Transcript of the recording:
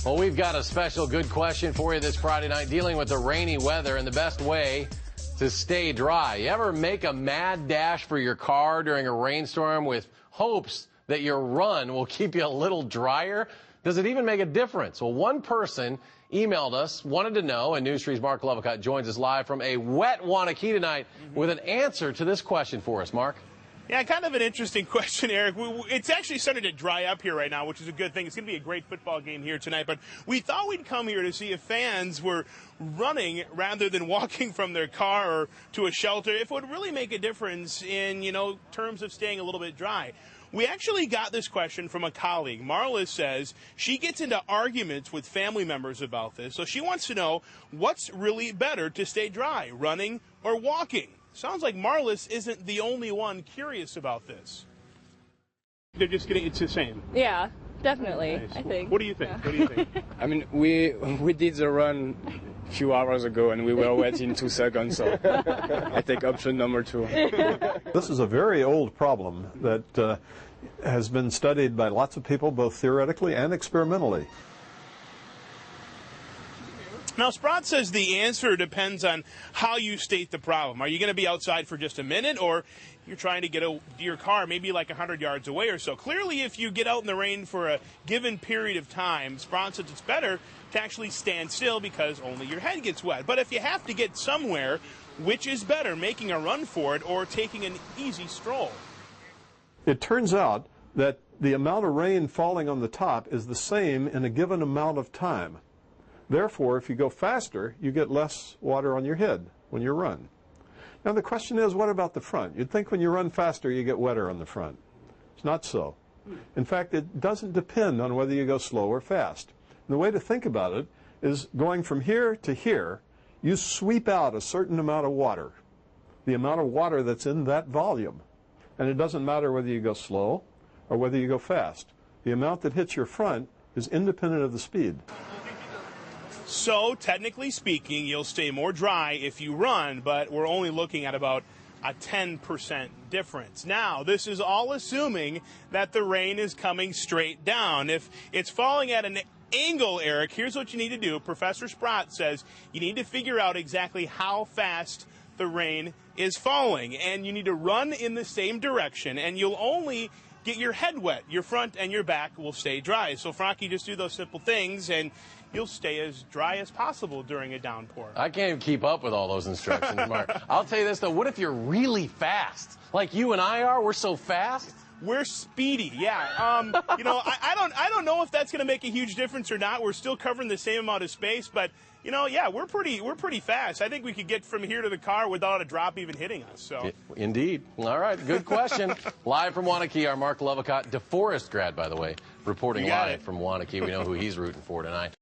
Well, we've got a special good question for you this Friday night, dealing with the rainy weather and the best way to stay dry. You ever make a mad dash for your car during a rainstorm with hopes that your run will keep you a little drier? Does it even make a difference? Well, one person emailed us, wanted to know, and News 3's Marc Lovicott joins us live from a wet Wanakee tonight with an answer to this question for us. Marc? Yeah, kind of an interesting question, Eric. It's actually starting to dry up here right now, which is a good thing. It's going to be a great football game here tonight. But we thought we'd come here to see if fans were running rather than walking from their car or to a shelter, if it would really make a difference in, terms of staying a little bit dry. We actually got this question from a colleague. Marla says she gets into arguments with family members about this, so she wants to know what's really better to stay dry, running or walking. Sounds like Marlis isn't the only one curious about this. They're just getting it's the same. Yeah, definitely. Nice. I think. What do you think? Yeah. What do you think? I mean, we did the run a few hours ago and we were wet in 2 seconds, so I take option number 2. This is a very old problem that has been studied by lots of people, both theoretically and experimentally. Now, Sprott says the answer depends on how you state the problem. Are you going to be outside for just a minute, or you're trying to get your car maybe like 100 yards away or so? Clearly, if you get out in the rain for a given period of time, Sprott says it's better to actually stand still because only your head gets wet. But if you have to get somewhere, which is better, making a run for it or taking an easy stroll? It turns out that the amount of rain falling on the top is the same in a given amount of time. Therefore, if you go faster, you get less water on your head when you run. Now, the question is, what about the front? You'd think when you run faster, you get wetter on the front. It's not so. In fact, it doesn't depend on whether you go slow or fast. And the way to think about it is going from here to here, you sweep out a certain amount of water, the amount of water that's in that volume. And it doesn't matter whether you go slow or whether you go fast. The amount that hits your front is independent of the speed. So, technically speaking, you'll stay more dry if you run, but we're only looking at about a 10% difference. Now, this is all assuming that the rain is coming straight down. If it's falling at an angle, Eric, here's what you need to do. Professor Sprott says you need to figure out exactly how fast the rain is falling, and you need to run in the same direction, and you'll only get your head wet. Your front and your back will stay dry. So, Frankie, just do those simple things, and you'll stay as dry as possible during a downpour. I can't even keep up with all those instructions, Marc. I'll tell you this, though. What if you're really fast? Like you and I are? We're so fast? We're speedy, yeah. I don't know if that's going to make a huge difference or not. We're still covering the same amount of space, but yeah, we're pretty fast. I think we could get from here to the car without a drop even hitting us. So, indeed. All right, good question. Live from Wanakee, our Marc Lovicott, DeForest grad, by the way, reporting live from Wanakee. We know who he's rooting for tonight.